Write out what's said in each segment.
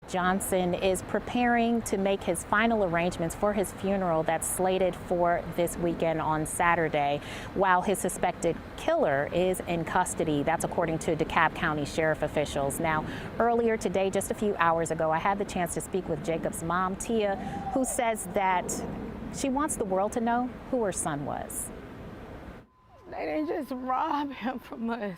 Johnson is preparing to make his final arrangements for his funeral that's slated for this weekend on Saturday, while his suspected killer is in custody. That's according to DeKalb County Sheriff officials. Now, earlier today, just a few hours ago, I had the chance to speak with Jacob's mom, Tia, who says that she wants the world to know who her son was. They didn't just rob him from us.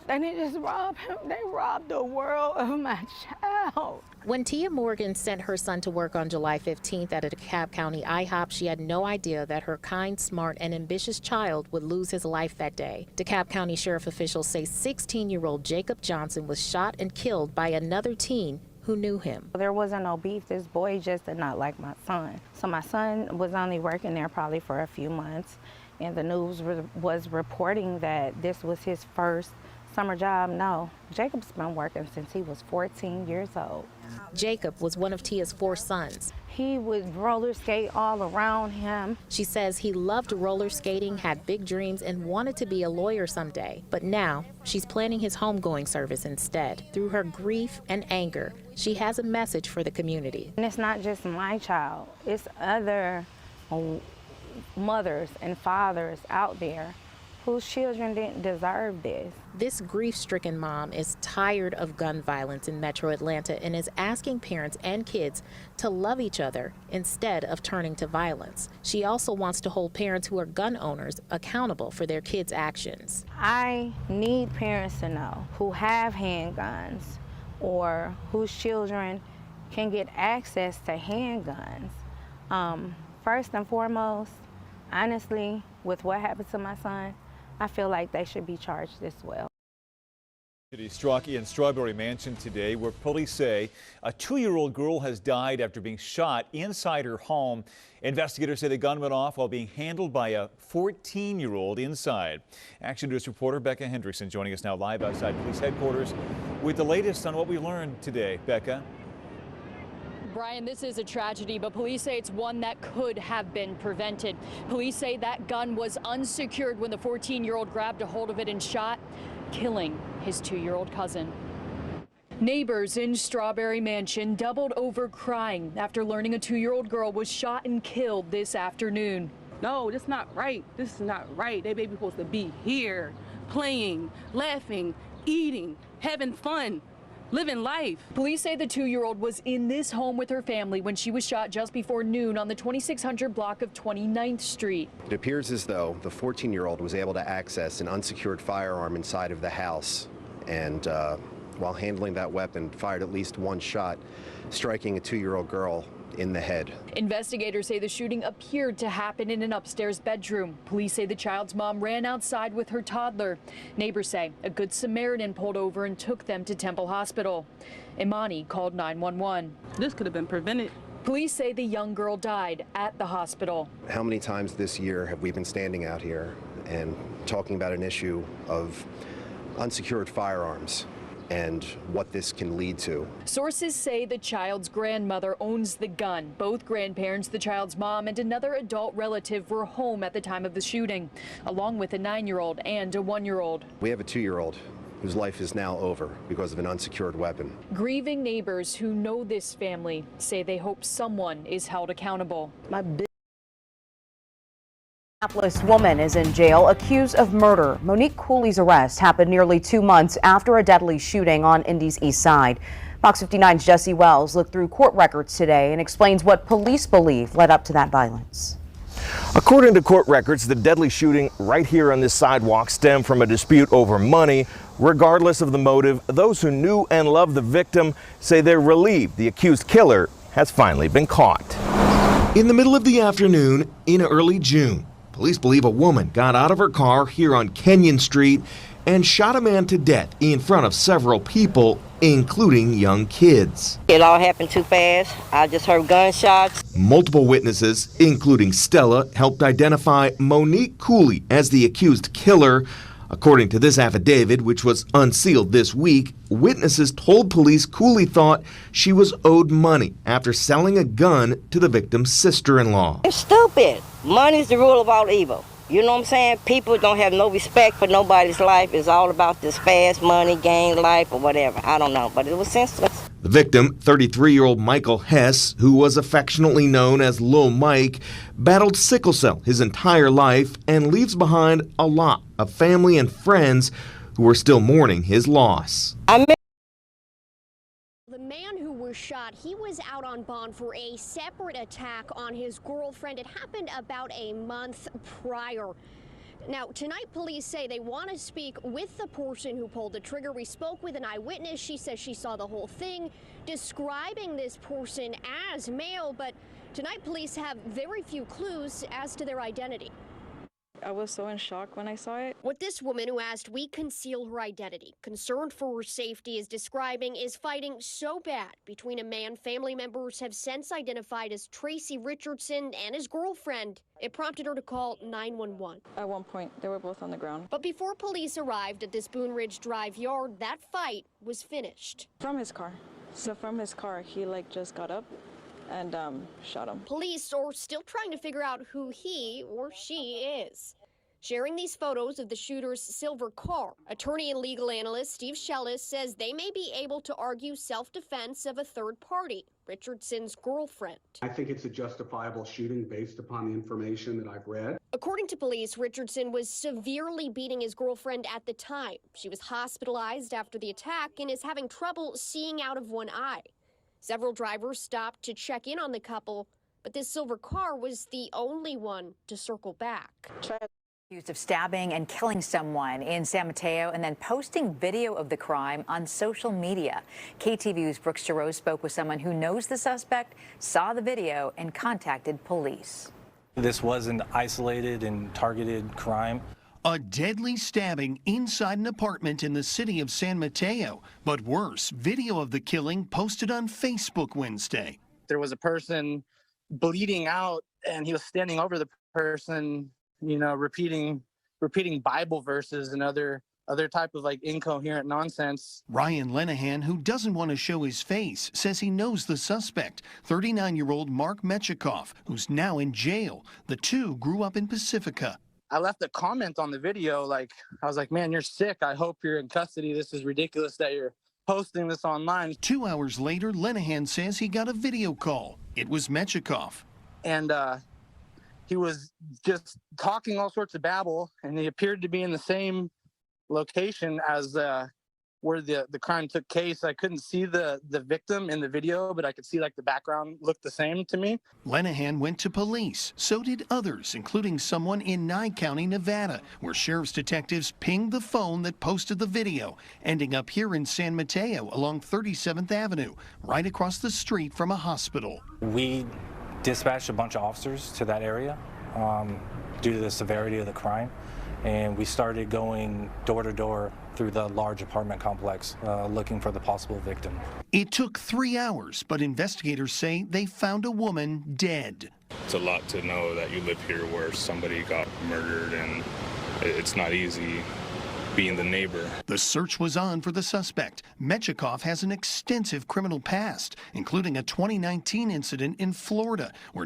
They didn't just rob him, they robbed the world of my child. When Tia Morgan sent her son to work on July 15th at a DeKalb County IHOP, she had no idea that her kind, smart, and ambitious child would lose his life that day. DeKalb County Sheriff officials say 16-year-old Jacob Johnson was shot and killed by another teen who knew him. There wasn't no beef. This boy just did not like my son. So my son was only working there probably for a few months, and the news was reporting that this was his first summer job. No, Jacob's been working since he was 14 years old. Jacob was one of Tia's 4 sons. He would roller skate all around him. She says he loved roller skating, had big dreams, and wanted to be a lawyer someday. But now she's planning his homegoing service instead. Through her grief and anger, she has a message for the community. And it's not just my child, it's other mothers and fathers out there whose children didn't deserve this. This grief-stricken mom is tired of gun violence in Metro Atlanta and is asking parents and kids to love each other instead of turning to violence. She also wants to hold parents who are gun owners accountable for their kids' actions. I need parents to know who have handguns or whose children can get access to handguns. First and foremost, honestly, with what happened to my son, I feel like they should be charged as well. Struck in Strawberry Mansion today, where police say a 2-year-old girl has died after being shot inside her home. Investigators say the gun went off while being handled by a 14-year-old inside. Action News reporter Becca Hendrickson joining us now live outside police headquarters with the latest on what we learned today. Becca. Brian, this is a tragedy, but police say it's one that could have been prevented. Police say that gun was unsecured when the 14-year-old grabbed a hold of it and shot, killing his 2-year-old cousin. Neighbors in Strawberry Mansion doubled over crying after learning a 2-year-old girl was shot and killed this afternoon. No, that's not right. This is not right. That baby supposed to be here, playing, laughing, eating, having fun, living life. Police say the 2-year-old was in this home with her family when she was shot just before noon on the 2600 block of 29th Street. It appears as though the 14-year-old was able to access an unsecured firearm inside of the house, and while handling that weapon, fired at least one shot, striking a 2-year-old girl in the head. Investigators say the shooting appeared to happen in an upstairs bedroom. Police say the child's mom ran outside with her toddler. Neighbors say a Good Samaritan pulled over and took them to Temple Hospital. Imani called 911. This could have been prevented. Police say the young girl died at the hospital. How many times this year have we been standing out here and talking about an issue of unsecured firearms and what this can lead to? Sources say the child's grandmother owns the gun. Both grandparents, the child's mom, and another adult relative were home at the time of the shooting, along with a 9-year-old and a 1-year-old. We have a 2-year-old whose life is now over because of an unsecured weapon. Grieving neighbors who know this family say they hope someone is held accountable. Minneapolis woman is in jail accused of murder. Monique Cooley's arrest happened nearly 2 months after a deadly shooting on Indy's east side. Fox 59's Jesse Wells looked through court records today and explains what police believe led up to that violence. According to court records, the deadly shooting right here on this sidewalk stemmed from a dispute over money. Regardless of the motive, those who knew and loved the victim say they're relieved the accused killer has finally been caught. In the middle of the afternoon in early June, police believe a woman got out of her car here on Kenyon Street and shot a man to death in front of several people, including young kids. It all happened too fast. I just heard gunshots. Multiple witnesses, including Stella, helped identify Monique Cooley as the accused killer. According to this affidavit, which was unsealed this week, witnesses told police Cooley thought she was owed money after selling a gun to the victim's sister-in-law. It's stupid. Money's the rule of all evil. You know what I'm saying? People don't have no respect for nobody's life. It's all about this fast money, gain life, or whatever. I don't know, but it was senseless. The victim, 33-year-old Michael Hess, who was affectionately known as Lil Mike, battled sickle cell his entire life and leaves behind a lot of family and friends who are still mourning his loss. The man who was shot, he was out on bond for a separate attack on his girlfriend. It happened about a month prior. Now, tonight, police say they want to speak with the person who pulled the trigger. We spoke with an eyewitness. She says she saw the whole thing, describing this person as male. But tonight, police have very few clues as to their identity. I was so in shock when I saw it. What this woman who asked we conceal her identity, concerned for her safety, is describing is fighting so bad between a man family members have since identified as Tracy Richardson and his girlfriend. It prompted her to call 911. At one point, they were both on the ground. But before police arrived at this Boone Ridge Drive yard, that fight was finished. From his car. So from his car, he just got up and shot him. Police are still trying to figure out who he or she is. Sharing these photos of the shooter's silver car, attorney and legal analyst Steve Shellis says they may be able to argue self-defense of a third party, Richardson's girlfriend. I think it's a justifiable shooting based upon the information that I've read. According to police, Richardson was severely beating his girlfriend at the time. She was hospitalized after the attack and is having trouble seeing out of one eye. Several drivers stopped to check in on the couple, but this silver car was the only one to circle back. Accused of stabbing and killing someone in San Mateo and then posting video of the crime on social media. KTVU's Brooks Giroux spoke with someone who knows the suspect, saw the video, and contacted police. This was an isolated and targeted crime. A deadly stabbing inside an apartment in the city of San Mateo. But worse, video of the killing posted on Facebook Wednesday. There was a person bleeding out and he was standing over the person, repeating Bible verses and other type of incoherent nonsense. Ryan Lenahan, who doesn't want to show his face, says he knows the suspect, 39-year-old Mark Mechikoff, who's now in jail. The two grew up in Pacifica. I left a comment on the video, I was like, man, you're sick. I hope you're in custody. This is ridiculous that you're posting this online. 2 hours later, Lenahan says he got a video call. It was Mechikoff. And he was just talking all sorts of babble, and he appeared to be in the same location as where the crime took place. I couldn't see the victim in the video, but I could see the background looked the same to me. Lenahan went to police. So did others, including someone in Nye County, Nevada, where sheriff's detectives pinged the phone that posted the video, ending up here in San Mateo along 37th Avenue, right across the street from a hospital. We dispatched a bunch of officers to that area due to the severity of the crime, and we started going door to door through the large apartment complex looking for the possible victim. It took 3 hours, but investigators say they found a woman dead. It's a lot to know that you live here where somebody got murdered, and it's not easy being the neighbor. The search was on for the suspect. Mechikoff has an extensive criminal past, including a 2019 incident in Florida where